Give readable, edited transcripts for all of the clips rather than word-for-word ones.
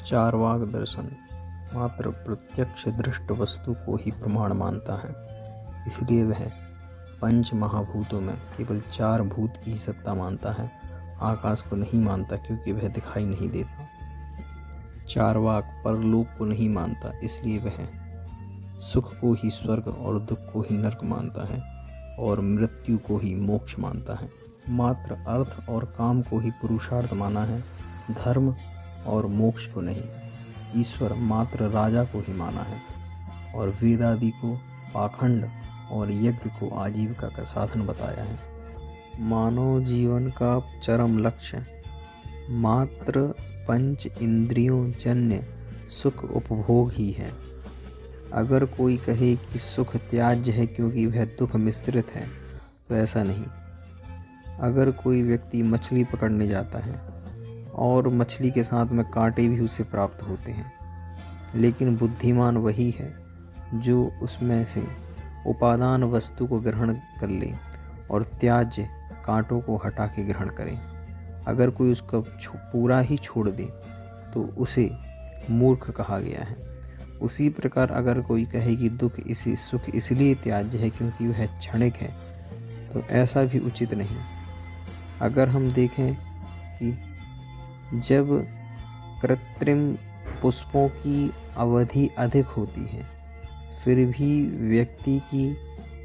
चार्वाक दर्शन मात्र प्रत्यक्ष दृष्ट वस्तु को ही प्रमाण मानता है, इसलिए वह पंच महाभूतों में केवल 4 भूत की ही सत्ता मानता है। आकाश को नहीं मानता क्योंकि वह दिखाई नहीं देता। चार्वाक परलोक को नहीं मानता, इसलिए वह सुख को ही स्वर्ग और दुख को ही नरक मानता है और मृत्यु को ही मोक्ष मानता है। मात्र अर्थ और काम को ही पुरुषार्थ माना है, धर्म और मोक्ष को नहीं। ईश्वर मात्र राजा को ही माना है और वेदादि को पाखंड और यज्ञ को आजीविका का साधन बताया है। मानव जीवन का चरम लक्ष्य मात्र पंच इंद्रियों जन्य सुख उपभोग ही है। अगर कोई कहे कि सुख त्याज्य है क्योंकि वह दुख मिश्रित है, तो ऐसा नहीं। अगर कोई व्यक्ति मछली पकड़ने जाता है और मछली के साथ में कांटे भी उसे प्राप्त होते हैं, लेकिन बुद्धिमान वही है जो उसमें से उपादान वस्तु को ग्रहण कर ले और त्याज्य कांटों को हटा के ग्रहण करे। अगर कोई उसका पूरा ही छोड़ दे तो उसे मूर्ख कहा गया है। उसी प्रकार अगर कोई कहे कि सुख इसलिए त्याज्य है क्योंकि वह क्षणिक है, तो ऐसा भी उचित नहीं। अगर हम देखें कि जब कृत्रिम पुष्पों की अवधि अधिक होती है, फिर भी व्यक्ति की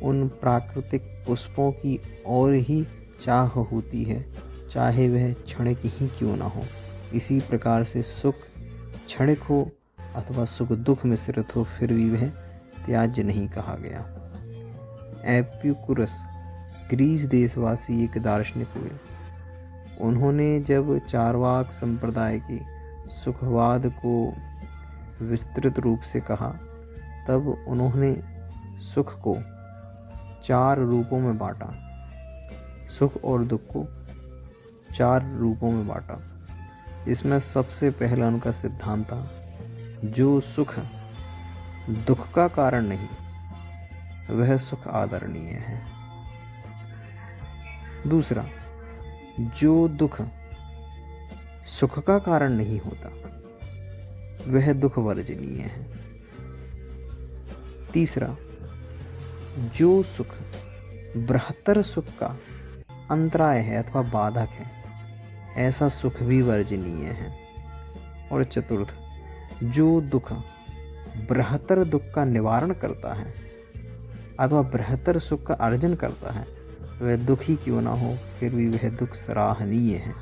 उन प्राकृतिक पुष्पों की और ही चाह होती है, चाहे वह क्षणिक ही क्यों ना हो। इसी प्रकार से सुख क्षणिक हो अथवा सुख दुख मिश्रित हो, फिर भी वह त्याज्य नहीं कहा गया। एपिकुरस ग्रीस देशवासी एक दार्शनिक हुए। उन्होंने जब चार्वाक संप्रदाय के सुखवाद को विस्तृत रूप से कहा, तब उन्होंने सुख को 4 रूपों में बांटा। सुख और दुख को 4 रूपों में बांटा। इसमें सबसे पहला उनका सिद्धांत था, जो सुख दुख का कारण नहीं, वह सुख आदरणीय है। दूसरा, जो दुख सुख का कारण नहीं होता, वह दुख वर्जनीय है। तीसरा, जो सुख बृहत्तर सुख का अंतराय है अथवा बाधक है, ऐसा सुख भी वर्जनीय है। और चतुर्थ, जो दुख बृहत्तर दुख का निवारण करता है अथवा बृहत्तर सुख का अर्जन करता है, वह दुख ही क्यों ना हो, फिर भी वह दुख सराहनीय है।